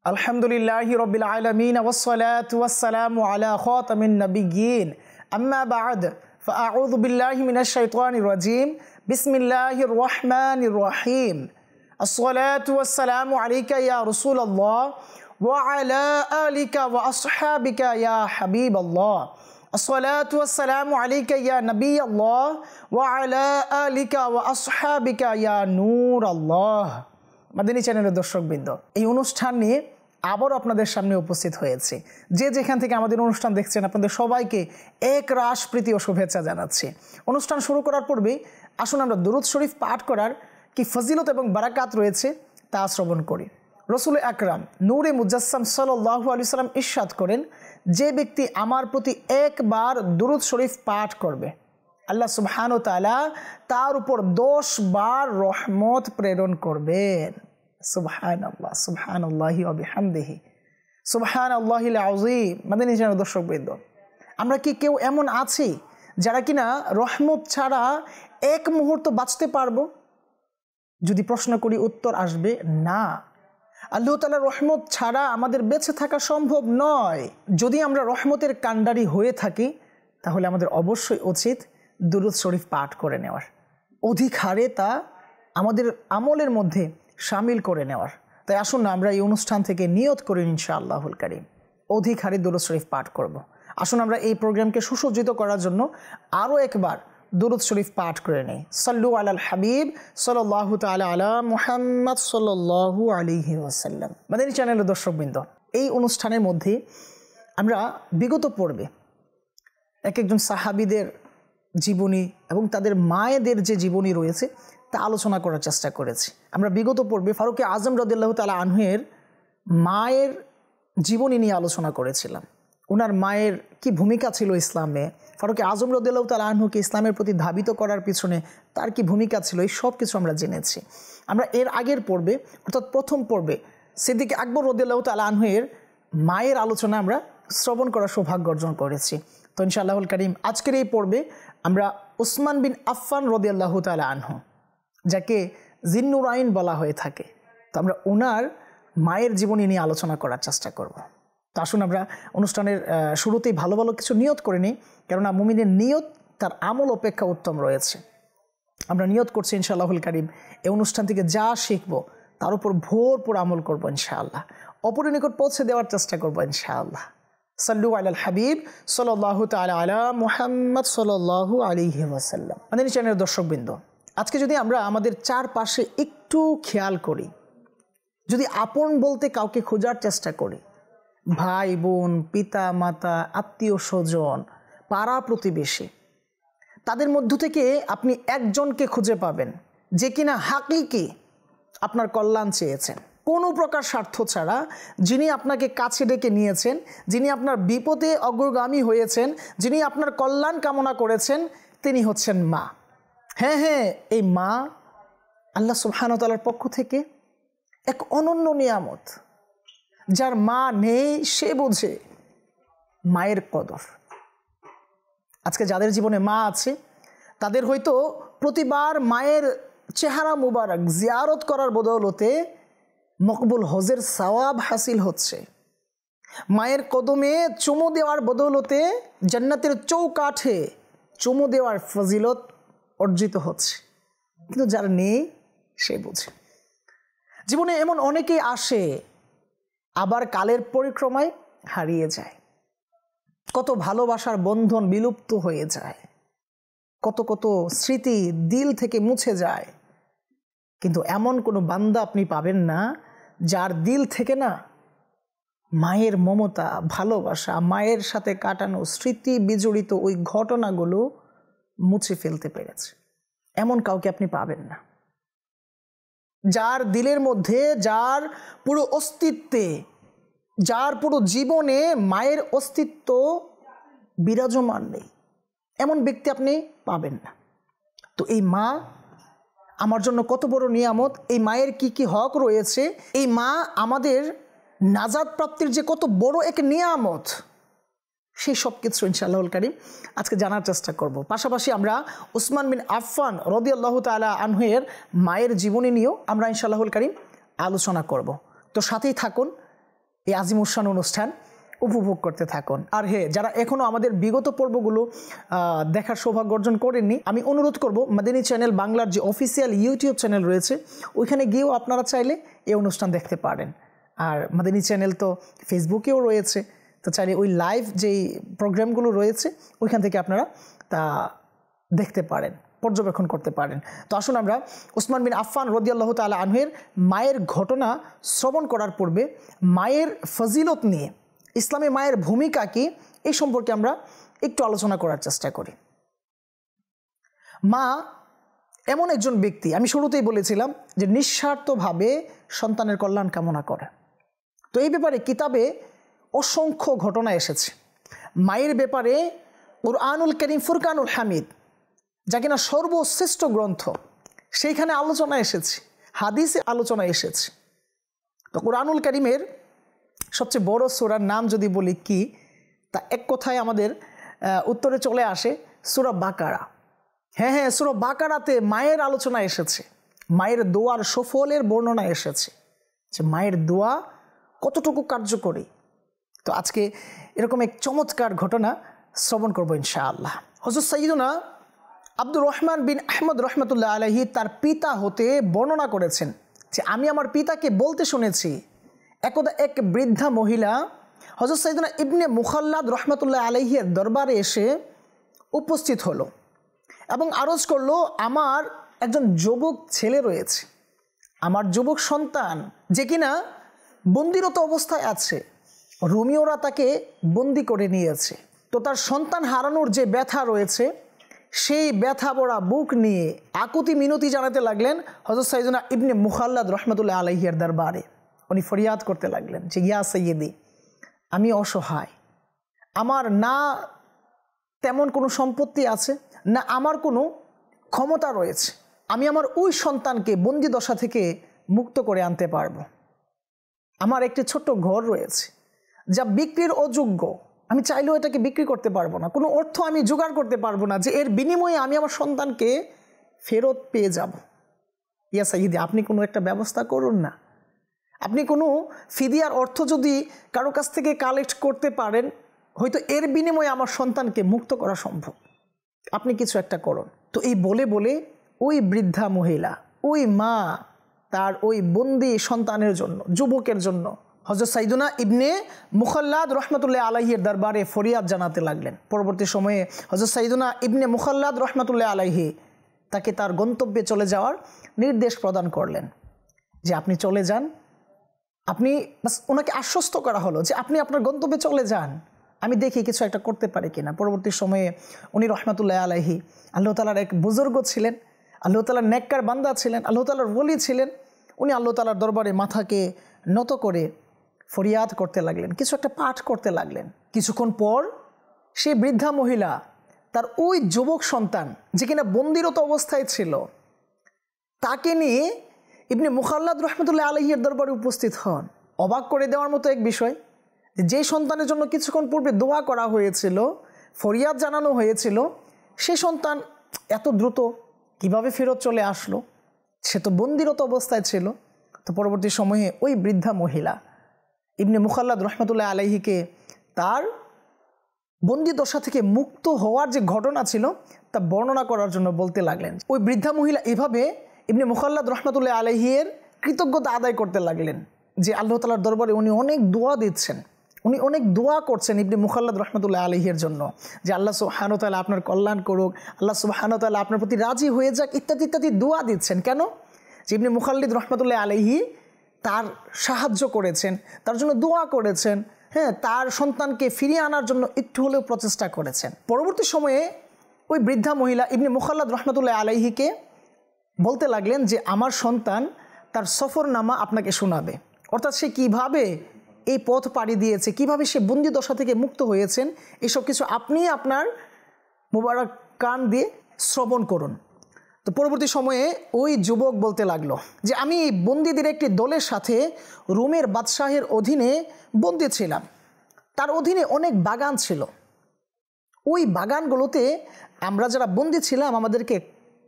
अल्हम्दुलिल्लाहि रब्बिल आलमीन वस्सलातु वस्सलामु अला खातमिन नबिय्यीन अम्मा बअद फ़अऊज़ु बिल्लाहि मिनश शैतानिर रजीम बिस्मिल्लाहिर रहमानिर रहीम अस्सलातु वस्सलामु अलैका या रसूलल्लाह व अला आलिका व अस्हाबिका या हबीबल्लाह अस्सलातु वस्सलामु अलैका या नबियल्लाह व अला आलिका व अस्हाबिका या नूरल्लाह। মাদানী চ্যানেলের দর্শকবৃন্দ, এই অনুষ্ঠান নিয়ে আবারও আপনাদের সামনে উপস্থিত হয়েছে। যে যেখান থেকে আমাদের অনুষ্ঠান দেখছেন আপনাদের সবাইকে এক রাশ প্রীতি ও শুভেচ্ছা জানাচ্ছি। অনুষ্ঠান শুরু করার পূর্বে আসুন আমরা দুরূদ শরীফ পাঠ করার কি ফজিলত এবং বারাকাত রয়েছে তা শ্রবণ করি। রসুল আকরাম নূরে মুজাসসাম সাল্লাল্লাহু আলাইহি সাল্লাম ইরশাদ করেন, যে ব্যক্তি আমার প্রতি একবার দুরূদ শরীফ পাঠ করবে আল্লাহ সুবহানাহু ওয়া তাআলা তার উপর 10 বার রহমত প্রেরণ করবেন। সুবহানাল্লাহ, সুবহানাল্লাহি ওয়া বিহামদিহি, সুবহানাল্লাহিল আযীম। মাদানী চ্যানেলের দর্শকবৃন্দ, আমরা কি কেউ এমন আছি যারা কিনা রহমত ছাড়া এক মুহূর্ত বাঁচতে পারবো? যদি প্রশ্ন করি উত্তর আসবে না। আল্লাহ তাআলার রহমত ছাড়া আমাদের বেঁচে থাকা সম্ভব নয়। যদি আমরা রহমতের কাণ্ডারি হয়ে থাকি তাহলে আমাদের অবশ্যই উচিত দুরূদ শরীফ পাঠ করে নেওয়ার, অধিক হারে তা আমাদের আমলের মধ্যে শামিল করে নেওয়ার। তাই আসুন না আমরা এই অনুষ্ঠান থেকে নিয়ত করি ইনশাআল্লাহুল কারীম অধিক হারে দুরূদ শরীফ পাঠ করব। আসুন আমরা এই প্রোগ্রামকে সুসজ্জিত করার জন্য আরও একবার দুরূদ শরীফ পাঠ করে নেই। সাল্লু আলাল হাবিব সাল্লাল্লাহু তাআলা আলা মুহাম্মদ সাল্লাল্লাহু আলাইহি ওয়াসাল্লাম। মাদানী চ্যানেলের দর্শকবৃন্দ, এই অনুষ্ঠানের মধ্যে আমরা বিগত পর্বে এক একজন সাহাবীদের জীবনী এবং তাদের মায়েদের যে জীবনী রয়েছে তা আলোচনা করার চেষ্টা করেছি। আমরা বিগত পর্বে ফারুকে আজম রাদিয়াল্লাহু তাআলা আনহুর মায়ের জীবনী নিয়ে আলোচনা করেছিলাম। ওনার মায়ের কি ভূমিকা ছিল ইসলামে, ফারুকে আজম রাদিয়াল্লাহু তাআলা আনহুকে ইসলামের প্রতি ধাবিত করার পিছনে তার কি ভূমিকা ছিল, এই সব কিছু আমরা জেনেছি। আমরা এর আগের পর্বে অর্থাৎ প্রথম পর্বে সিদ্দিক আকবর রাদিয়াল্লাহু তাআলা আনহুর মায়ের আলোচনা আমরা শ্রবণ করার সৌভাগ্য অর্জন করেছি। তো ইনশাআল্লাহুল কারীম আজকের এই পর্বে আমরা উসমান বিন আফফান রাদিয়াল্লাহু তাআলা আনহু, যাকে জিন্নুরাইন বলা হয়ে থাকে, তো আমরা ওনার মায়ের জীবনী নিয়ে আলোচনা করার চেষ্টা করব। তো আসুন আমরা অনুষ্ঠানের শুরুতেই ভালো ভালো কিছু নিয়ত করে নিই, কেননা মুমিনের নিয়ত তার আমল অপেক্ষা উত্তম রয়েছে। আমরা নিয়ত করছি ইনশাআল্লাহুল কারীম এই অনুষ্ঠান থেকে যা শিখবো তার উপর ভরপুর আমল করবো ইনশাআল্লাহ, অপরের নিকট পৌঁছে দেওয়ার চেষ্টা করবো ইনশাআল্লাহ। সাল্লু আলাল হাবিব সাল্লাল্লাহু তাআলা আলা মুহাম্মদ সাল্লাল্লাহু আলাইহি ওয়াসাল্লাম। মাদানী চ্যানেলের দর্শকবৃন্দ, আজকে যদি আমরা আমাদের চারপাশে একটু খেয়াল করি, যদি আপন বলতে কাউকে খোঁজার চেষ্টা করি, ভাই বোন, পিতা মাতা, আত্মীয় স্বজন, পাড়া প্রতিবেশী, তাদের মধ্য থেকে আপনি একজনকে খুঁজে পাবেন যে কিনা হাকিকি আপনার কল্যাণ চেয়েছেন, কোনো প্রকার স্বার্থ ছাড়া, যিনি আপনাকে কাছে ডেকে নিয়েছেন, যিনি আপনার বিপদে অগ্রগামী হয়েছেন, যিনি আপনার কল্যাণ কামনা করেছেন, তিনি হচ্ছেন মা। হ্যাঁ হ্যাঁ, এই মা আল্লাহ সুবহানাহু ওয়া তাআলার পক্ষ থেকে এক অনন্য নিয়ামত। যার মা নেই সে বোঝে মায়ের কদর। আজকে যাদের জীবনে মা আছে তাদের হয়তো প্রতিবার মায়ের চেহারা মুবারক জিয়ারত করার বদৌলতে মকবুল হজের সওয়াব হাসিল হচ্ছে, মায়ের কদমে চুমু দেওয়ার বদৌলতে জান্নাতের চৌকাঠে চুমু দেওয়ার ফজিলত অর্জিত হচ্ছে। কিন্তু যার নেই সে বোঝে। জীবনে এমন অনেকেই আসে আবার কালের পরিক্রমায় হারিয়ে যায়, কত ভালোবাসার বন্ধন বিলুপ্ত হয়ে যায়, কত কত স্মৃতি দিল থেকে মুছে যায়। কিন্তু এমন কোনো বান্দা আপনি পাবেন না যার দিল থেকে না মায়ের মমতা, ভালোবাসা, মায়ের সাথে কাটানো স্মৃতি বিজড়িত ওই ঘটনাগুলো মুছে ফেলতে পেরেছে। এমন কাউকে আপনি পাবেন না যার দিলের মধ্যে, যার পুরো অস্তিত্বে, যার পুরো জীবনে মায়ের অস্তিত্ব বিরাজমান নেই, এমন ব্যক্তি আপনি পাবেন না। তো এই মা আমার জন্য কত বড় নিয়ামত, এই মায়ের কি কি হক রয়েছে, এই মা আমাদের নাজাত প্রাপ্তির যে কত বড় এক নিয়ামত, সেই সব কিছু ইনশাআল্লাহুল কারীম আজকে জানার চেষ্টা করব। পাশাপাশি আমরা উসমান বিন আফফান রাদিয়াল্লাহু তাআলা আনহুর মায়ের জীবনী নিয়েও আমরা ইনশাআল্লাহুল কারীম আলোচনা করব। তো সাথেই থাকুন, এই আজিমুসান অনুষ্ঠান উপভোগ করতে থাকুন। আর হ্যাঁ, যারা এখনও আমাদের বিগত পর্বগুলো দেখার সৌভাগ্য অর্জন করেননি, আমি অনুরোধ করব মাদানী চ্যানেল বাংলার যে অফিসিয়াল ইউটিউব চ্যানেল রয়েছে ওইখানে গিয়েও আপনারা চাইলে এই অনুষ্ঠান দেখতে পারেন। আর মাদানী চ্যানেল তো ফেসবুকেও রয়েছে, তো চাইলে ওই লাইভ যেই প্রোগ্রামগুলো রয়েছে ওইখান থেকে আপনারা তা দেখতে পারেন, পর্যবেক্ষণ করতে পারেন। তো আসুন আমরা উসমান বিন আফফান রাদিয়াল্লাহু তাআলা আনহুর মায়ের ঘটনা শ্রবণ করার পূর্বে মায়ের ফজিলত নিয়ে, ইসলামে মায়ের ভূমিকা কি, এই সম্পর্কে আমরা একটু আলোচনা করার চেষ্টা করি। মা এমন একজন ব্যক্তি, আমি শুরুতেই বলেছিলাম যে নিঃস্বার্থভাবে সন্তানের কল্যাণ কামনা করে। তো এই ব্যাপারে কিতাবে অসংখ্য ঘটনা এসেছে। মায়ের ব্যাপারে কুরআনুল কারীম ফুরকানুল হামিদ, যা কিনা সর্বশ্রেষ্ঠ গ্রন্থ, সেইখানে আলোচনা এসেছে, হাদিসে আলোচনা এসেছে। তো কুরআনুল কারীমের সবচেয়ে বড় সূরার নাম যদি বলি কি, তা এক কথায় আমাদের উত্তরে চলে আসে সূরা বাকারা। হ্যাঁ, সূরা বাকারাতে মায়ের আলোচনা এসেছে, মায়ের দোয়ার সফলের বর্ণনা এসেছে, যে মায়ের দোয়া কতটুকু কার্যকরী। তো আজকে এরকম এক চমৎকার ঘটনা শ্রবণ করব ইনশাআল্লাহ। হযরত সাইয়্যিদুনা আব্দুর রহমান বিন আহমদ রহমতুল্লাহ আলাইহি তার পিতা হতে বর্ণনা করেছেন যে আমি আমার পিতাকে বলতে শুনেছি, একদা এক বৃদ্ধা মহিলা হযরত সাইয়্যিদুনা ইবনে মুখাল্লাদ রহমতুল্লাহ আলাইহির দরবারে এসে উপস্থিত হলো এবং আরজ করলো, আমার একজন যুবক ছেলে রয়েছে, আমার যুবক সন্তান যে কিনা বন্দিরত অবস্থায় আছে, রোমিওরা তাকে বন্দি করে নিয়েছে। তো তার সন্তান হারানোর যে ব্যথা রয়েছে, সেই ব্যথা ভরা বুক নিয়ে আকুতি মিনতি জানাতে লাগলেন হযরত সাইয়্যিদুনা ইবনে মুখাল্লাদ রহমতুল্লাহ আলাইহির দরবারে। উনি ফরিয়াদ করতে লাগলেন যে ইয়া সাইয়্যিদি, আমি অসহায়, আমার না তেমন কোনো সম্পত্তি আছে, না আমার কোনো ক্ষমতা রয়েছে, আমি আমার ওই সন্তানকে বন্দি দশা থেকে মুক্ত করে আনতে পারবো। আমার একটি ছোট্ট ঘর রয়েছে যা বিক্রির অযোগ্য, আমি চাইলেও এটাকে বিক্রি করতে পারবো না, কোনো অর্থ আমি জোগাড় করতে পারবো না যে এর বিনিময়ে আমি আমার সন্তানকে ফেরত পেয়ে যাব। ইয়া সাইয়্যিদি, আপনি কোনো একটা ব্যবস্থা করুন না, আপনি কোনো ফিদিয়ার অর্থ যদি কারো কাছ থেকে কালেক্ট করতে পারেন, হয়তো এর বিনিময়ে আমার সন্তানকে মুক্ত করা সম্ভব, আপনি কিছু একটা করুন। তো এই বলে বলে ওই বৃদ্ধা মহিলা, ওই মা তার ওই বন্দি সন্তানের জন্য, যুবকের জন্য হযরত সাইয়্যিদুনা ইবনে মুখাল্লাদ রহমতুল্লাহ আলাইহির দরবারে ফরিয়াদ জানাতে লাগলেন। পরবর্তী সময়ে হযরত সাইয়্যিদুনা ইবনে মুখাল্লাদ রহমতুল্লাহ আলাইহি তাকে তার গন্তব্যে চলে যাওয়ার নির্দেশ প্রদান করলেন যে আপনি চলে যান। আপনি বাস ওনাকে আশ্বস্ত করা হলো যে আপনি আপনার গন্তব্যে চলে যান, আমি দেখি কিছু একটা করতে পারি কিনা। পরবর্তী সময়ে উনি রহমতুল্লাহ আলাইহি আল্লাহ তাআলার এক বুজুর্গ ছিলেন, আল্লাহ তাআলার নেককার বান্দা ছিলেন, আল্লাহ তাআলার ওলি ছিলেন। উনি আল্লাহ তাআলার দরবারে মাথাকে নত করে ফরিয়াদ করতে লাগলেন, কিছু একটা পাঠ করতে লাগলেন। কিছুক্ষণ পর সেই বৃদ্ধা মহিলা তার ওই যুবক সন্তান যে কিনা বন্দিরত অবস্থায় ছিল, তাকে নিয়ে ইবনে মুখাল্লাদ রহমতুল্লাহ আলাইহির দরবারে উপস্থিত হন। অবাক করে দেওয়ার মতো এক বিষয়, যে সন্তানের জন্য কিছুক্ষণ পূর্বে দোয়া করা হয়েছিল, ফরিয়াদ জানানো হয়েছিল, সে সন্তান এত দ্রুত কিভাবে ফেরত চলে আসলো? সে তো বন্দিরত অবস্থায় ছিল। তো পরবর্তী সময়ে ওই বৃদ্ধা মহিলা ইবনে মুখাল্লাদ রহমতুল্লাহ আলাইহিকে তার বন্দি দশা থেকে মুক্ত হওয়ার যে ঘটনা ছিল তা বর্ণনা করার জন্য বলতে লাগলেন। ওই বৃদ্ধা মহিলা এভাবে ইবনে মুখাল্লাদ রহমতুল্লাহ আলাইহির কৃতজ্ঞতা আদায় করতে লাগলেন যে আল্লাহ তাআলার দরবারে উনি অনেক দোয়া দিচ্ছেন, উনি অনেক দোয়া করছেন ইবনে মুখাল্লাদ রহমতুল্লাহ আলাইহির জন্য, যে আল্লাহ সুবহানাহু ওয়া তাআলা আপনার কল্যাণ করুক, আল্লাহ সুবহানাহু ওয়া তাআলা আপনার প্রতি রাজি হয়ে যাক, ইত্যাদি ইত্যাদি দোয়া দিচ্ছেন। কেন? যে ইবনে মুখাল্লাদ রহমতুল্লাহ আলাইহি তার সাহায্য করেছেন, তার জন্য দোয়া করেছেন, হ্যাঁ, তার সন্তানকে ফিরিয়ে আনার জন্য একটু হলেও প্রচেষ্টা করেছেন। পরবর্তী সময়ে ওই বৃদ্ধা মহিলা ইবনে মুখাল্লাদ রহমতুল্লাহ আলাইহিকে বলতে লাগলেন যে আমার সন্তান তার সফরনামা আপনাকে শোনাবে, অর্থাৎ সে কিভাবে এই পথ পাড়ি দিয়েছে, কিভাবে সে বন্দি দশা থেকে মুক্ত হয়েছেন, এসব কিছু আপনি আপনার মুবারক কান দিয়ে শ্রবণ করুন। তো পরবর্তী সময়ে ওই যুবক বলতে লাগলো যে আমি বন্দীদের একটি দলের সাথে রোমের বাদশাহের অধীনে বন্দী ছিলাম, তার অধীনে অনেক বাগান ছিল, ওই বাগানগুলোতে আমরা যারা বন্দী ছিলাম আমাদেরকে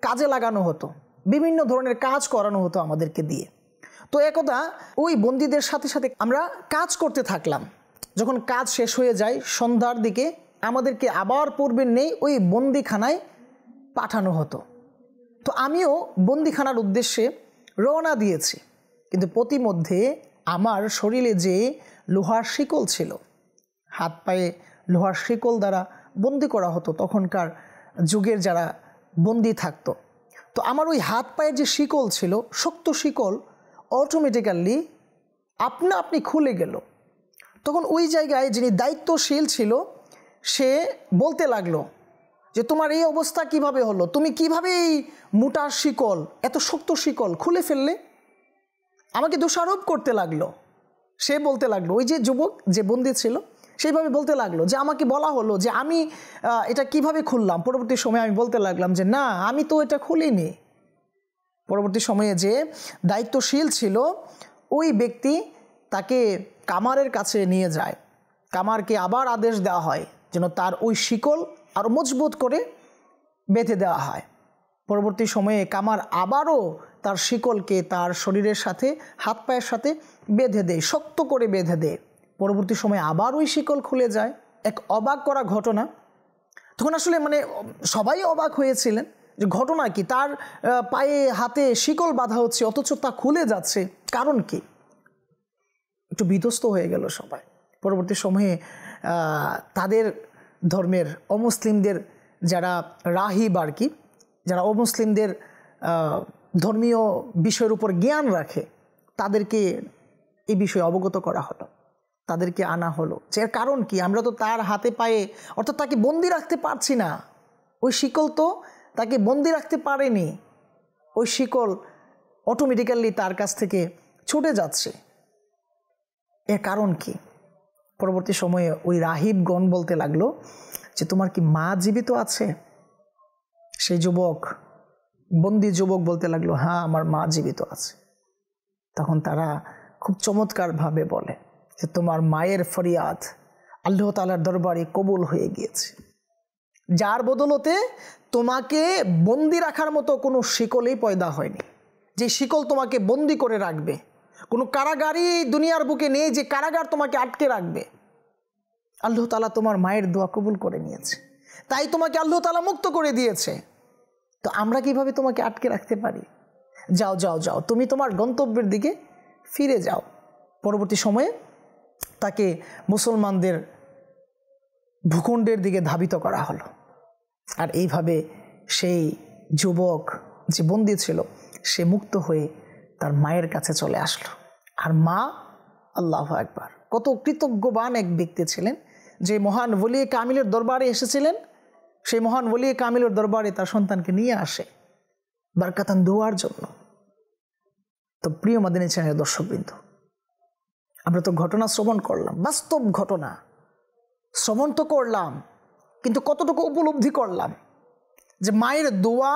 কাজে লাগানো হতো, বিভিন্ন ধরনের কাজ করানো হতো আমাদেরকে দিয়ে। তো তো একদা ওই বন্দীদের সাথে সাথে আমরা কাজ করতে থাকলাম। যখন কাজ শেষ হয়ে যায় সন্ধ্যার দিকে আমাদেরকে আবার পূর্বের নেই ওই বন্দিখানায় পাঠানো হতো। তো আমিও বন্দিখানার উদ্দেশ্যে রওনা দিয়েছি, কিন্তু প্রতিমধ্যে আমার শরীরে যে লোহার শিকল ছিল, হাত পায়ে লোহার শিকল দ্বারা বন্দি করা হতো তখনকার যুগের যারা বন্দি থাকতো, তো আমার ওই হাত পায়ের যে শিকল ছিল, শক্ত শিকল, অটোমেটিক্যালি আপনি খুলে গেল। তখন ওই জায়গায় যিনি দায়িত্বশীল ছিল সে বলতে লাগলো যে তোমার এই অবস্থা কিভাবে হলো, তুমি কিভাবে এই মোটা শিকল, এত শক্ত শিকল খুলে ফেললে। আমাকে দোষারোপ করতে লাগলো। সে বলতে লাগলো, ওই যে যুবক যে বন্দী ছিল সেইভাবে বলতে লাগলো যে আমাকে বলা হলো যে আমি এটা কিভাবে খুললাম। পরবর্তী সময়ে আমি বলতে লাগলাম যে না, আমি তো এটা খুলিনি। পরবর্তী সময়ে যে দায়িত্বশীল ছিল ওই ব্যক্তি তাকে কামারের কাছে নিয়ে যায়। কামারকে আবার আদেশ দেওয়া হয় যেন তার ওই শিকল আরও মজবুত করে বেঁধে দেওয়া হয়। পরবর্তী সময়ে কামার আবারও তার শিকলকে তার শরীরের সাথে, হাত পায়ের সাথে বেঁধে দেয়, শক্ত করে বেঁধে দেয়। পরবর্তী সময়ে আবার ওই শিকল খুলে যায়। এক অবাক করা ঘটনা। তখন আসলে সবাই অবাক হয়েছিলেন যে ঘটনা কি, তার পায়ে হাতে শিকল বাঁধা হচ্ছে অথচ তা খুলে যাচ্ছে, কারণ কি? একটু বিধ্বস্ত হয়ে গেল সবাই। পরবর্তী সময়ে তাদের ধর্মের অমুসলিমদের যারা রাহিব আর কি, যারা অমুসলিমদের ধর্মীয় বিষয়ের উপর জ্ঞান রাখে, তাদেরকে এই বিষয়ে অবগত করা হলো, তাদেরকে আনা হলো যে এর কারণ কি, আমরা তো তার হাতে পায়ে, অর্থাৎ তাকে বন্দি রাখতে পারছি না, ওই শিকল তো তাকে বন্দি রাখতে পারেনি, ওই শিকল অটোমেটিক্যালি তার কাছ থেকে ছুটে যাচ্ছে, এর কারণ কি? পরবর্তী সময়ে ওই রাহিবগণ বলতে লাগলো যে তোমার কি মা জীবিত আছে? সেই যুবক, বন্দি যুবক বলতে লাগলো হ্যাঁ, আমার মা জীবিত আছে। তখন তারা খুব চমৎকারভাবে বলে যে তোমার মায়ের ফরিয়াদ আল্লাহ তাআলার দরবারে কবুল হয়ে গিয়েছে, যার বদলতে তোমাকে বন্দি রাখার মতো কোনো শিকলই পয়দা হয়নি, যে শিকল তোমাকে বন্দি করে রাখবে। কোনো কারাগারই দুনিয়ার বুকে নেই যে কারাগার তোমাকে আটকে রাখবে। আল্লাহ তাআলা তোমার মায়ের দোয়া কবুল করে নিয়েছে, তাই তোমাকে আল্লাহ তাআলা মুক্ত করে দিয়েছে। তো আমরা কিভাবে তোমাকে আটকে রাখতে পারি? যাও যাও যাও, তুমি তোমার গন্তব্যের দিকে ফিরে যাও। পরবর্তী সময়ে তাকে মুসলমানদের ভূখণ্ডের দিকে ধাবিত করা হলো। আর এইভাবে সেই যুবক যে বন্দী ছিল সে মুক্ত হয়ে তার মায়ের কাছে চলে আসলো। আর মা, আল্লাহু আকবার, কত কৃতজ্ঞবান এক ব্যক্তি ছিলেন যে মহান ওলি কামিলের দরবারে এসেছিলেন। সেই মহান ওলি কামিলের দরবারে তার সন্তানকে নিয়ে আসে বারকাতান দোয়ার জন্য। তো প্রিয় মাদানী চ্যানেলের দর্শকবৃন্দ, আমরা তো ঘটনা শ্রবণ করলাম, বাস্তব ঘটনা শ্রবণ তো করলাম, কিন্তু কতটুকু উপলব্ধি করলাম যে মায়ের দোয়া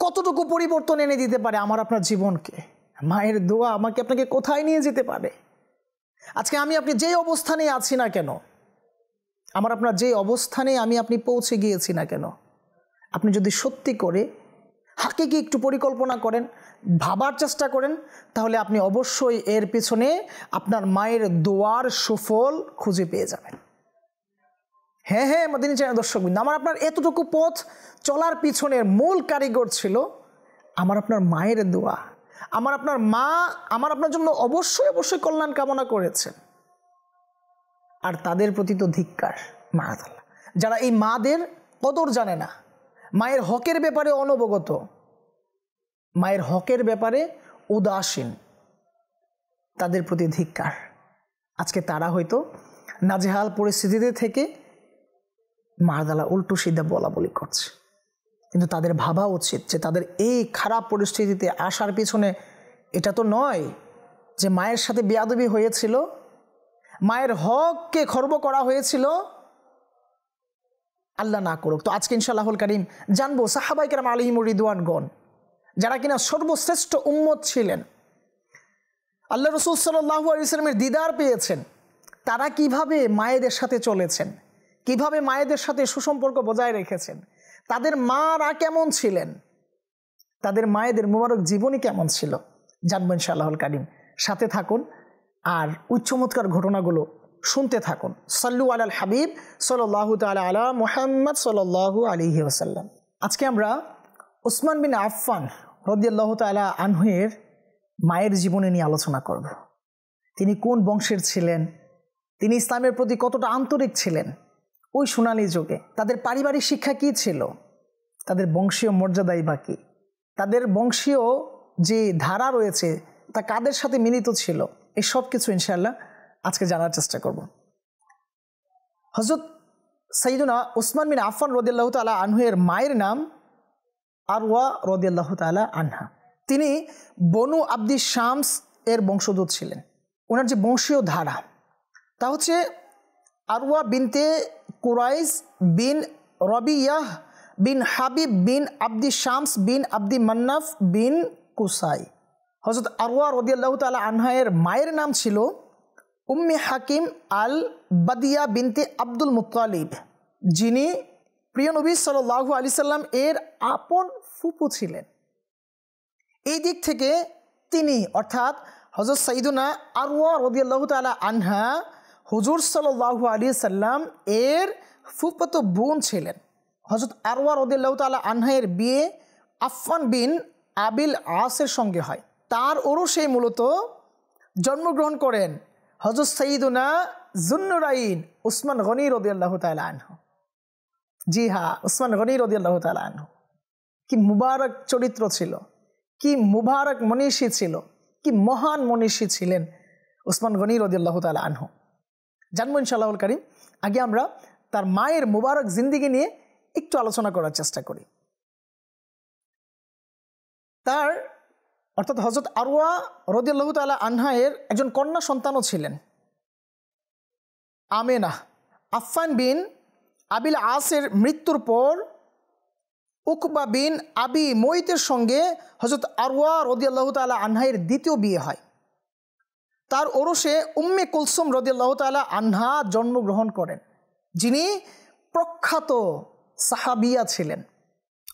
কতটুকু পরিবর্তন এনে দিতে পারে আমার আপনার জীবনকে। মায়ের দোয়া আমাকে আপনাকে কোথায় নিয়ে যেতে পারে। আজকে আমি আপনি যেই অবস্থানে আছি না কেন, আমার আপনার যে অবস্থানে আমি আপনি পৌঁছে গিয়েছি না কেন, আপনি যদি সত্যি করে হাকিকি একটু পরিকল্পনা করেন, ভাবার চেষ্টা করেন, তাহলে আপনি অবশ্যই এর পেছনে আপনার মায়ের দোয়ার সুফল খুঁজে পেয়ে যাবেন। হ্যাঁ হ্যাঁ মাদানী চ্যানেল দর্শকবৃন্দ, আমার আপনার এতটুকু পথ চলার পিছনের মূল কারিগর ছিল আমার আপনার মায়ের দোয়া। আমার আপনার মা আমার আপনার জন্য অবশ্যই অবশ্যই কল্যাণ কামনা করেছেন। আর তাদের প্রতি তো ধিক্কার, মাআযাল্লাহ, যারা এই মাদের কদর জানে না, মায়ের হকের ব্যাপারে অনবগত, মায়ের হকের ব্যাপারে উদাসীন, তাদের প্রতি ধিক্কার। আজকে তারা হয়তো নাজেহাল পরিস্থিতিতে থেকে মাআযাল্লাহ উল্টো সিধা বলা বলি করছে। কিন্তু তাদের ভাবা উচিত যে তাদের এই খারাপ পরিস্থিতিতে আসার পিছনে এটা তো নয় যে মায়ের সাথে বেয়াদবি হয়েছিল, মায়ের হককে খর্ব করা হয়েছিল, আল্লাহ না করুক। তো আজকে ইনশাআল্লাহুল কারীম জানবো সাহাবায়ে কেরাম আলাইহিমুর রিদওয়ানগণ, যারা কিনা সর্বশ্রেষ্ঠ উম্মত ছিলেন, আল্লাহ রাসূল সাল্লাল্লাহু আলাইহি ওয়াসাল্লামের দিদার পেয়েছেন, তারা কিভাবে মায়েদের সাথে চলেছেন, কিভাবে মায়েদের সাথে সুসম্পর্ক বজায় রেখেছেন, তাদের মারা কেমন ছিলেন, তাদের মায়েদের মুবারক জীবনী কেমন ছিল, জানবো ইনশাআল্লাহুল কারীম। সাথে থাকুন আর ওই চমৎকার ঘটনাগুলো শুনতে থাকুন। সাল্লু আলাল হাবিব সাল্লাল্লাহু তাআলা আলা মুহাম্মদ সাল্লাল্লাহু আলাইহি ওয়াসাল্লাম। আজকে আমরা উসমান বিন আফফান রাদিয়াল্লাহু তাআলা আনহু-এর মায়ের জীবনে নিয়ে আলোচনা করব। তিনি কোন বংশের ছিলেন, তিনি ইসলামের প্রতি কতটা আন্তরিক ছিলেন ওই সোনালী যুগে, তাদের পারিবারিক শিক্ষা কী ছিল, তাদের বংশীয় মর্যাদাই বা কী, তাদের বংশীয় যে ধারা রয়েছে তা কাদের সাথে মিলিত ছিল, এই সব কিছু ইনশাআল্লাহ আজকে জানার চেষ্টা করব। হযরত সাইয়্যিদুনা উসমান বিন আফফান রাদিয়াল্লাহু তাআলা আনহু-এর মায়ের নাম আরওয়া রাদিয়াল্লাহু তাআলা আনহা। তিনি বনু আব্দি শামস এর বংশোদ্ভূত ছিলেন। ওনার যে বংশীয় ধারা তা হচ্ছে আরওয়া বিনতে কুরাইজ বিন রবিয়াহ বিন হাবিব বিন আব্দি শামস বিন আব্দি মান্নাফ বিন কুসাই। হযরত আরওয়া রাদিয়াল্লাহু তাআলা আনহা-এর মায়ের নাম ছিল উম্মে হাকিম আল বাদিয়া বিনতে আব্দুল মুত্তালিব, যিনি প্রিয় নবী সাল্লাল্লাহু আলাইহি সাল্লাম এর আপন ফুপু ছিলেন। এই দিক থেকে তিনি অর্থাৎ হযরত সাইয়্যিদুনা আরওয়া রাদিয়াল্লাহু তাআলা আনহা হুজুর সাল্লাল্লাহু আলাইহি সাল্লাম এর ফুফাতো বোন ছিলেন। হযরত আরওয়া রাদিয়াল্লাহু তাআলা আনহা-এর বিয়ে আফফান বিন আবিল আসের সঙ্গে হয়। তার ওরসে মূলত জন্মগ্রহণ করেন হযরত সাইয়্যিদুনা যুন্নুরাইন উসমান গনি রাদিয়াল্লাহু তাআলা আনহু। জি হ্যাঁ, উসমান গনি রাদিয়াল্লাহু তাআলা আনহু। কি মুবারক চরিত্র ছিল, কি মুবারক মনীষী ছিল, কি মহান মনীষী ছিলেন উসমান গনি রাদিয়াল্লাহু তাআলা আনহু। জানবো ইনশাআল্লাহুল কারীম। আগে আমরা তার মায়ের মুবারক জিন্দেগি নিয়ে একটু আলোচনা করার চেষ্টা করি। তার অর্থাৎ হযরত আরওয়া রাদিয়াল্লাহু তাআলা আনহা-এর একজন কন্যা সন্তানও ছিলেন, আমেনা। আফফান বিন আবিল আসের মৃত্যুর পর উকবা বিন আবি মুইতের সঙ্গে হযরত আরওয়া রাদিয়াল্লাহু তাআলা আনহা-এর দ্বিতীয় বিয়ে হয়। তার ওরসে উম্মে কুলসুম রাদিয়াল্লাহু তাআলা আনহা জন্মগ্রহণ করেন, যিনি প্রখ্যাত সাহাবিয়া ছিলেন।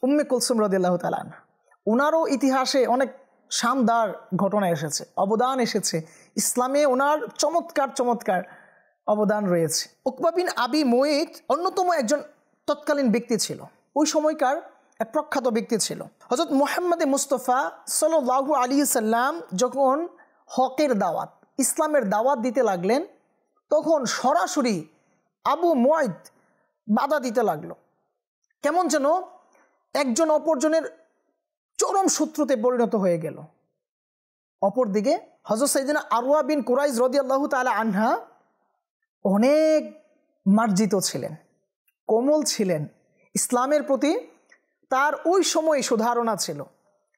উম্মে কুলসুম রাদিয়াল্লাহু তাআলা আনহা, ওনারও ইতিহাসে অনেক শানদার ঘটনা এসেছে, অবদান এসেছে, ইসলামে ওনার চমৎকার চমৎকার অবদান রয়েছে। উকবা বিন আবি মুইত অন্যতম একজন তৎকালীন ব্যক্তি ছিল, ওই সময়কার এক প্রখ্যাত ব্যক্তি ছিল। হযরত মুহাম্মদ মুস্তাফা সাল্লাল্লাহু আলাইহি সাল্লাম যখন হকের দাওয়াত, ইসলামের দাওয়াত দিতে লাগলেন, তখন সরাসরি আবু মুয়াইদ বাধা দিতে লাগলো। কেমন যেন একজন অপরজনের চরম শত্রুতে পরিণত হয়ে গেল। অপরদিকে হযরত সাইয়্যিদুনা আরওয়া বিন কুরাইজ রাদিয়াল্লাহু তাআলা আনহা অনেক মার্জিত ছিলেন, কোমল ছিলেন, ইসলামের প্রতি তার ওই সময় সুধারণা ছিল,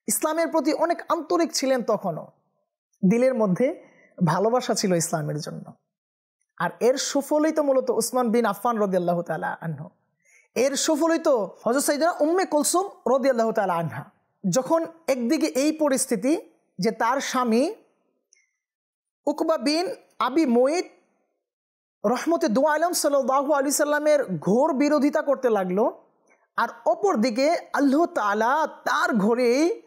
ইসলামের প্রতি অনেক আন্তরিক ছিলেন, তখনও দিলের মধ্যে ভালোবাসা ছিল ইসলামের জন্য। আর এর সুফলই তো মূলত উসমান বিন আফফান রাদিয়াল্লাহু তাআলা আনহু, এর সুফলই তো হযরত সাইয়্যিদুনা উম্মে কুলসুম রাদিয়াল্লাহু তাআলা আনহা। যখন একদিকে এই পরিস্থিতি যে তার স্বামী উকবা বিন আবি মুইত রহমতে দু আলম সাল্লাল্লাহু আলাইহি সাল্লামের ঘোর বিরোধিতা করতে লাগলো, আর অপরদিকে আল্লাহ তাআলা তার ঘরেই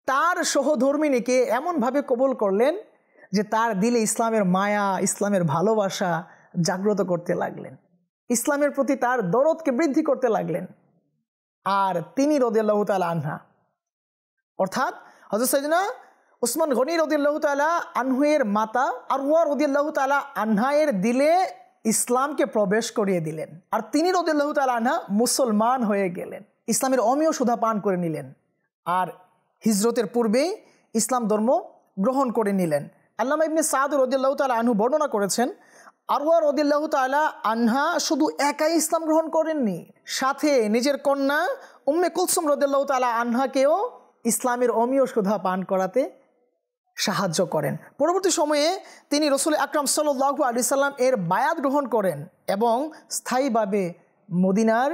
তার সহধর্মিনীকে এমনভাবে কবুল করলেন যে তার দিলে ইসলামের মায়া, ইসলামের ভালোবাসা জাগ্রত করতে লাগলেন, ইসলামের প্রতি তার দরদকে বৃদ্ধি করতে লাগলেন। আর তিনি রাদিয়াল্লাহু তাআলা আনহা অর্থাৎ হযরত সাইয়্যিদুনা উসমান গনি রাদিয়াল্লাহু তাআলা আনহু-এর মাতা আরওয়া রাদিয়াল্লাহু তাআলা আনহা-এর দিলে ইসলামকে প্রবেশ করিয়ে দিলেন, আর তিনি রাদিয়াল্লাহু তাআলা আনহা মুসলমান হয়ে গেলেন, ইসলামের অমীয় সুধা পান করে নিলেন, আর হিজরতের পূর্বেই ইসলাম ধর্ম গ্রহণ করে নিলেন। আল্লামা ইবনে সাদ রাদিয়াল্লাহু তাআলা আনহু বর্ণনা করেছেন, আরওয়া রাদিয়াল্লাহু তাআলা আনহা শুধু একাই ইসলাম গ্রহণ করেননি, সাথে নিজের কন্যা উম্মে কুলসুম রাদিয়াল্লাহু তাআলা আনহাকেও ইসলামের অমীয় সুধা পান করাতে সাহায্য করেন। পরবর্তী সময়ে তিনি রাসূল আকরাম সাল্লাল্লাহু আলাইহি সাল্লাম এর বায়াত গ্রহণ করেন এবং স্থায়ীভাবে মদিনার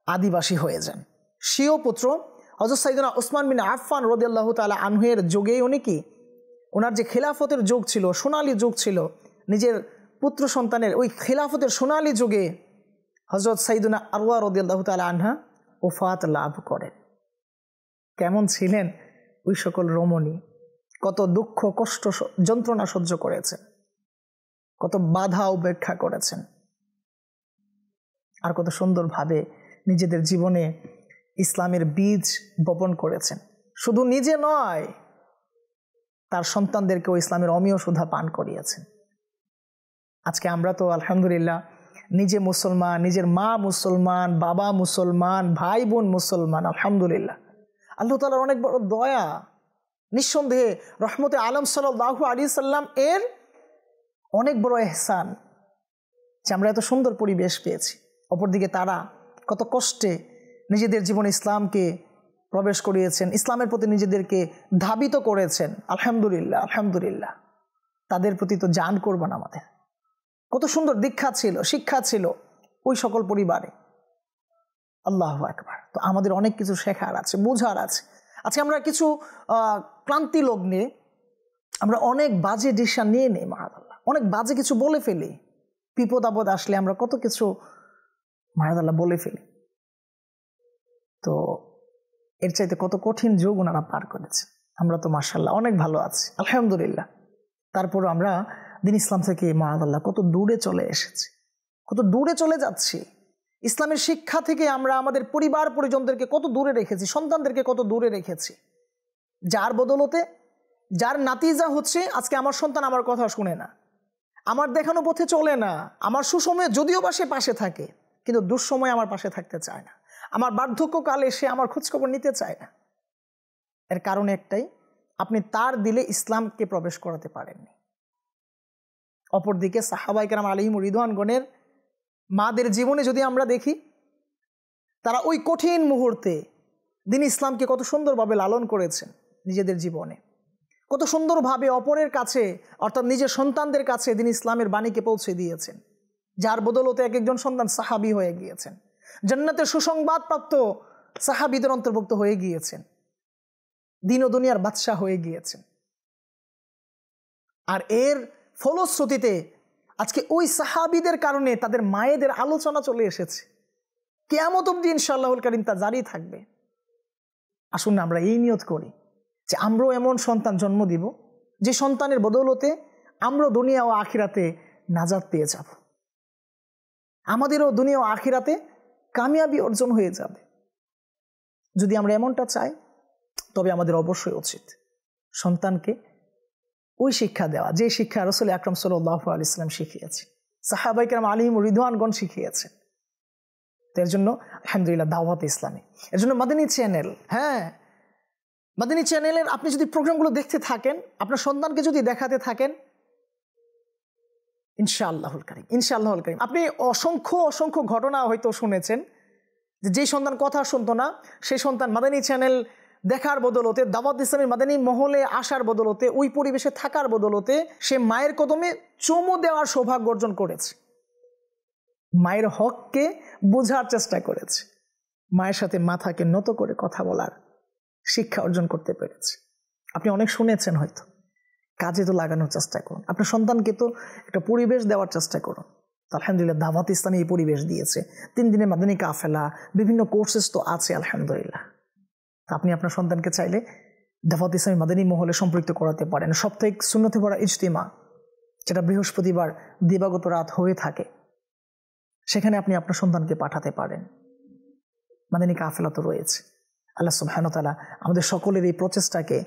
আদিবাসী হয়ে যান। স্বীয় পুত্র হযরত সাইয়্যিদুনা উসমান বিন আফফান রাদিয়াল্লাহু তাআলা আনহু-এর যুগেই উনি কি ওনার যে খেলাফতের যুগ ছিল, সোনালী যুগ ছিল, নিজের পুত্র সন্তানের ওই খেলাফতের সোনালী যুগে হযরত সাইয়্যিদুনা আরওয়া রাদিয়াল্লাহু তাআলা আনহা ওফাত লাভ করেন। কেমন ছিলেন ওই সকল রমণী, কত দুঃখ কষ্ট যন্ত্রণা সহ্য করেছেন, কত বাধা উপেক্ষা করেছেন, আর কত সুন্দরভাবে নিজেদের জীবনে ইসলামের বীজ বপন করেছেন। শুধু নিজে নয়, তার সন্তানদেরকেও ইসলামের অমীয় সুধা পান করিয়েছেন। আজকে আমরা তো আলহামদুলিল্লাহ নিজে মুসলমান, নিজের মা মুসলমান, বাবা মুসলমান, ভাই বোন মুসলমান। আলহামদুলিল্লাহ, আল্লাহ তাআলার অনেক বড় দয়া। নিঃসন্দেহে রহমতে আলম সাল্লাল্লাহু আলাইহি সাল্লাম এর অনেক বড় এহসান যে আমরা এত সুন্দর পরিবেশ পেয়েছি। অপরদিকে তারা কত কষ্টে নিজেদের জীবনে ইসলামকে প্রবেশ করিয়েছেন, ইসলামের প্রতি নিজেদেরকে ধাবিত করেছেন। আলহামদুলিল্লাহ, আলহামদুলিল্লাহ, তাদের প্রতি তো জান করবেন আমাদের। কত সুন্দর দীক্ষা ছিল, শিক্ষা ছিল ওই সকল পরিবারে। আল্লাহু আকবার। তো আমাদের অনেক কিছু শেখার আছে, বোঝার আছে। আজকে আমরা কিছু ক্লান্তি লগ্নে আমরা অনেক বাজে ডিসিশন নিয়ে নেই, মাআযাল্লাহ, অনেক বাজে কিছু বলে ফেলি। বিপদ আপদ আসলে আমরা কত কিছু মাআযাল্লাহ বলে ফেলি। তো এর চাইতে কত কঠিন যুগ ওনারা পার করেছে। আমরা তো মাশাআল্লাহ অনেক ভালো আছি, আলহামদুলিল্লাহ। তারপরও আমরা দিন ইসলাম থেকে মাআযাল্লাহ কত দূরে চলে এসেছি, কত দূরে চলে যাচ্ছি। ইসলামের শিক্ষা থেকে আমরা আমাদের পরিবার পরিজনদেরকে কত দূরে রেখেছি, সন্তানদেরকে কত দূরে রেখেছি, যার বদলতে, যার নাতিজা হচ্ছে আজকে আমার সন্তান আমার কথা শুনে না, আমার দেখানো পথে চলে না। আমার সুসময়ে যদিও বা সে পাশে থাকে, কিন্তু দুঃসময়ে আমার পাশে থাকতে চায় না। আমার বার্ধক্যকালে সে আমার খোঁজখবর নিতে চায় না। এর কারণ একটাই, আপনি তার দিলে ইসলামকে প্রবেশ করাতে পারেননি। অপরদিকে সাহাবায়ে কেরাম আলাইহিমুর রিদওয়ানগণের মাদের জীবনে যদি আমরা দেখি, তারা ওই কঠিন মুহূর্তে দিন ইসলামকে কত সুন্দরভাবে লালন করেছেন নিজেদের জীবনে, কত সুন্দরভাবে অপরের কাছে অর্থাৎ নিজের সন্তানদের কাছে দিন ইসলামের বাণীকে পৌঁছে দিয়েছেন, যার বদলতে এক একজন সন্তান সাহাবী হয়ে গিয়েছেন, জান্নাতের সুসংবাদপ্রাপ্ত সাহাবীদের অন্তর্ভুক্ত হয়ে গিয়েছেন, দিন ও দুনিয়ার বাদশা হয়ে গিয়েছেন। আর এর ফলশ্রুতিতে আজকে ওই সাহাবীদের কারণে তাদের মায়েদের আলোচনা চলে এসেছে, কিয়ামত অবধি ইনশাআল্লাহুল কারীম তা জারি থাকবে। আসুন আমরা এই নিয়ত করি যে আমরাও এমন সন্তান জন্ম দিব যে সন্তানের বদৌলতে আমরা দুনিয়া ও আখিরাতে নাজাত পেয়ে যাব, আমাদেরও দুনিয়া ও আখিরাতে কামিয়াবি অর্জন হয়ে যাবে। যদি আমরা এমনটা চাই, তবে আমাদের অবশ্যই উচিত সন্তানকে ওই শিক্ষা দেওয়া যে শিক্ষা রাসূল আকরাম সাল্লাল্লাহু আলাইহি ওয়াসাল্লাম শিখিয়েছেন, সাহাবায়ে কেরাম আলাইহিমুর রিদওয়ানগণ শিখিয়েছেন। এর জন্য আলহামদুলিল্লাহ দাওয়াত ইসলামী, এর জন্য মাদানী চ্যানেল, হ্যাঁ মাদানী চ্যানেলের আপনি যদি প্রোগ্রামগুলো দেখতে থাকেন, আপনার সন্তানকে যদি দেখাতে থাকেন, ইনশাআল্লাহুল কারীম, ইনশাআল্লাহুল কারীম আপনি অসংখ্য অসংখ্য ঘটনা হয়তো শুনেছেন যে সন্তান কথা শুনতো না, সেই সন্তান মাদানী চ্যানেল দেখার বদলতে, দাওয়াত ইসলামের মাদানী মহলে আসার বদলতে, ওই পরিবেশে থাকার বদলতে সে মায়ের কদমে চুমু দেওয়ার সৌভাগ্য অর্জন করেছে, মায়ের হককে বোঝার চেষ্টা করেছে, মায়ের সাথে মাথাকে নত করে কথা বলার শিক্ষা অর্জন করতে পেরেছে। আপনি অনেক শুনেছেন হয়তো, কাজে তো লাগানোর চেষ্টা করুন, আপনার সন্তানকে তো একটা পরিবেশ দেওয়ার চেষ্টা করুন। আলহামদুলিল্লাহ দাওয়াত ইসলামী এই পরিবেশ দিয়েছে, 3 দিনের মাদানী কাফেলা, বিভিন্ন কোর্সেস তো আছে আলহামদুলিল্লাহ। আপনি আপনার সন্তানকে চাইলে দাওয়াত ইসলামী মাদানী মহলে সম্পৃক্ত করাতে পারেন। সাপ্তাহিক সুন্নতে পড়া ইজতিমা, যেটা বৃহস্পতিবার দিবাগত রাত হয়ে থাকে, সেখানে আপনি আপনার সন্তানকে পাঠাতে পারেন। মাদানী কাফেলা তো রয়েছে। আল্লাহ সুবহানাহু ওয়া তাআলা আমাদের সকলের এই প্রচেষ্টাকে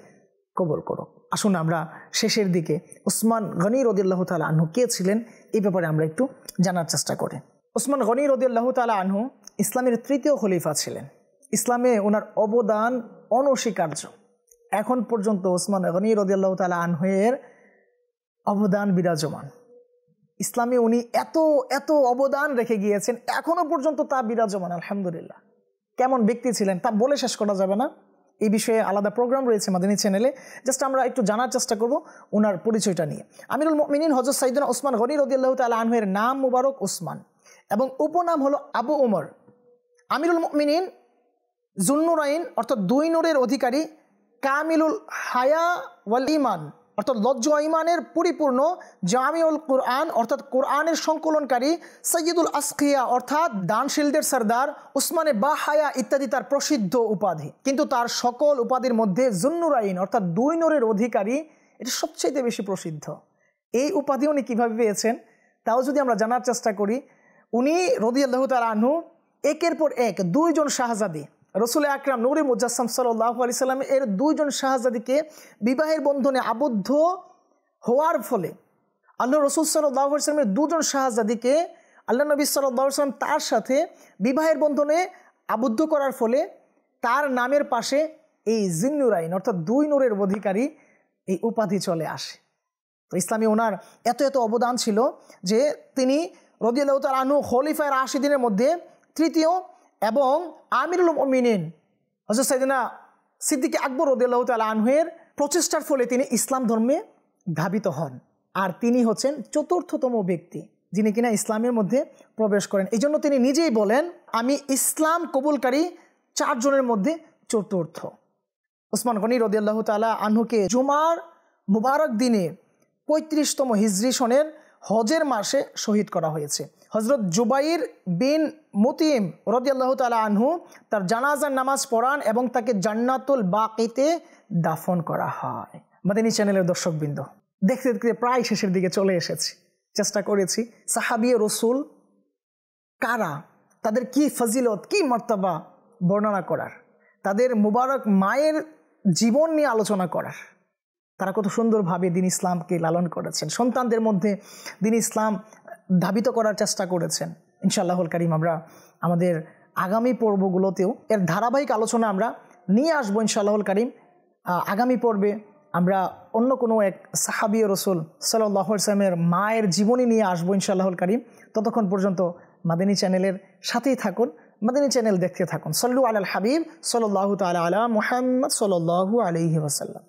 কবুল করুক। আসুন আমরা শেষের দিকে ওসমান গনি রাদিয়াল্লাহু তাআলা আনহু কে ছিলেন এই ব্যাপারে আমরা একটু জানার চেষ্টা করি। ওসমান গনি রাদিয়াল্লাহু তাআলা আনহু ইসলামের 3য় খলিফা ছিলেন। ইসলামে ওনার অবদান অনস্বীকার্য। এখন পর্যন্ত ওসমান গনি রাদিয়াল্লাহু তাআলা আনহুর অবদান বিরাজমান। ইসলামে উনি এত এত অবদান রেখে গিয়েছেন, এখনো পর্যন্ত তা বিরাজমান। আলহামদুলিল্লাহ, কেমন ব্যক্তি ছিলেন তা বলে শেষ করা যাবে না। এই বিষয়ে আলাদা প্রোগ্রাম রয়েছে মাদানী চ্যানেলে, জাস্ট আমরা একটু জানার চেষ্টা করব ওনার পরিচয়টা নিয়ে। আমিরুল মুমিনিন হযরত সাইয়েদনা ওসমান গনি রাদিয়াল্লাহু তাআলা আনহুর নাম মুবারক ওসমান এবং উপনাম হলো আবু ওমর। আমিরুল মুমিনিন জুন্নুরাইন অর্থাৎ 2 নূরের অধিকারী, কামিলুল হায়া ওয়াল ঈমান অর্থাৎ লজ্জ ইমানের পরিপূর্ণ জামিউল কুরআন অর্থাৎ কোরআনের সংকলনকারী সৈয়দুল আসকিয়া অর্থাৎ দানশীলদের সরদার উসমানে বাহায়া ইত্যাদি তার প্রসিদ্ধ উপাধি। কিন্তু তার সকল উপাধির মধ্যে যুন্নুরাইন অর্থাৎ 2 নূরের অধিকারী এটা সবচেয়ে বেশি প্রসিদ্ধ। এই উপাধি উনি কীভাবে পেয়েছেন তাও যদি আমরা জানার চেষ্টা করি, উনি রাদিয়াল্লাহু তাআলা আনহু একের পর এক 2 জন শাহজাদি রসুল আকরাম নূরে মুজাসসাম সাল্লাল্লাহু আলাইহি সাল্লাম এর 2 জন শাহজাদিকে বিবাহের বন্ধনে আবদ্ধ হওয়ার ফলে আল্লাহ রসুল সাল্লাল্লাহু আলাইহি সাল্লামের 2 জন শাহজাদিকে আল্লাহ নবী সাল্লাল্লাহু আলাইহি সাল্লাম তার সাথে বিবাহের বন্ধনে আবদ্ধ করার ফলে তার নামের পাশে এই জিন্নুরাইন অর্থাৎ 2 নূরের অধিকারী এই উপাধি চলে আসে। তো ইসলামে ওনার এত অবদান ছিল যে তিনি রাদিয়াল্লাহু তাআলা আনহু খলিফায়ে রাশিদিনের মধ্যে তৃতীয় এবং আমিরুল মুমিনিন হযরত সাইয়েদনা সিদ্দিক আকবর রাদিয়াল্লাহু তাআলা আনহুর প্রচেষ্টার ফলে তিনি ইসলাম ধর্মে ধাবিত হন। আর তিনি হচ্ছেন 4র্থতম ব্যক্তি যিনি কিনা ইসলামের মধ্যে প্রবেশ করেন। এই জন্য তিনি নিজেই বলেন, আমি ইসলাম কবুলকারী 4 জনের মধ্যে 4র্থ। ওসমান গনি রাদিয়াল্লাহু তাআলা আনহুকে জুমার মুবারক দিনে 35তম হিজরি সনের হজের মাসে শহীদ করা হয়েছে। হযরত জুবাইর বিন মুতিম রাদিয়াল্লাহু তাআলা আনহু তার জানাজার নামাজ পড়ান এবং তাকে জান্নাতুল বাকিতে দাফন করা হয়। মাদানী চ্যানেলের দর্শকবৃন্দ, দেখতে দেখতে প্রায় শেষের দিকে চলে এসেছি। চেষ্টা করেছি সাহাবী রসুল কারা, তাদের কি ফজিলত কি মর্তবা বর্ণনা করার, তাদের মুবারক মায়ের জীবন নিয়ে আলোচনা করার। তারা কত সুন্দরভাবে দ্বীন ইসলামকে লালন করেছেন, সন্তানদের মধ্যে দ্বীন ইসলাম ধাবিত করার চেষ্টা করেছেন। ইনশাআল্লাহুল কারীম আমরা আমাদের আগামী পর্বগুলোতেও এর ধারাবাহিক আলোচনা আমরা নিয়ে আসবো ইনশাআল্লাহুল কারীম। আগামী পর্বে আমরা অন্য কোনো এক সাহাবী রাসূল সাল্লাল্লাহু আলাইহি ওয়াসাল্লামের মায়ের জীবনী নিয়ে আসবো ইনশাআল্লাহুল কারীম। ততক্ষণ পর্যন্ত মাদানী চ্যানেলের সাথেই থাকুন, মাদানী চ্যানেল দেখতে থাকুন। সাল্লু আলাল হাবিব সাল্লাল্লাহু তাআলা আলা মুহাম্মদ সাল্লাল্লাহু আলাইহি ওয়াসাল্লাম।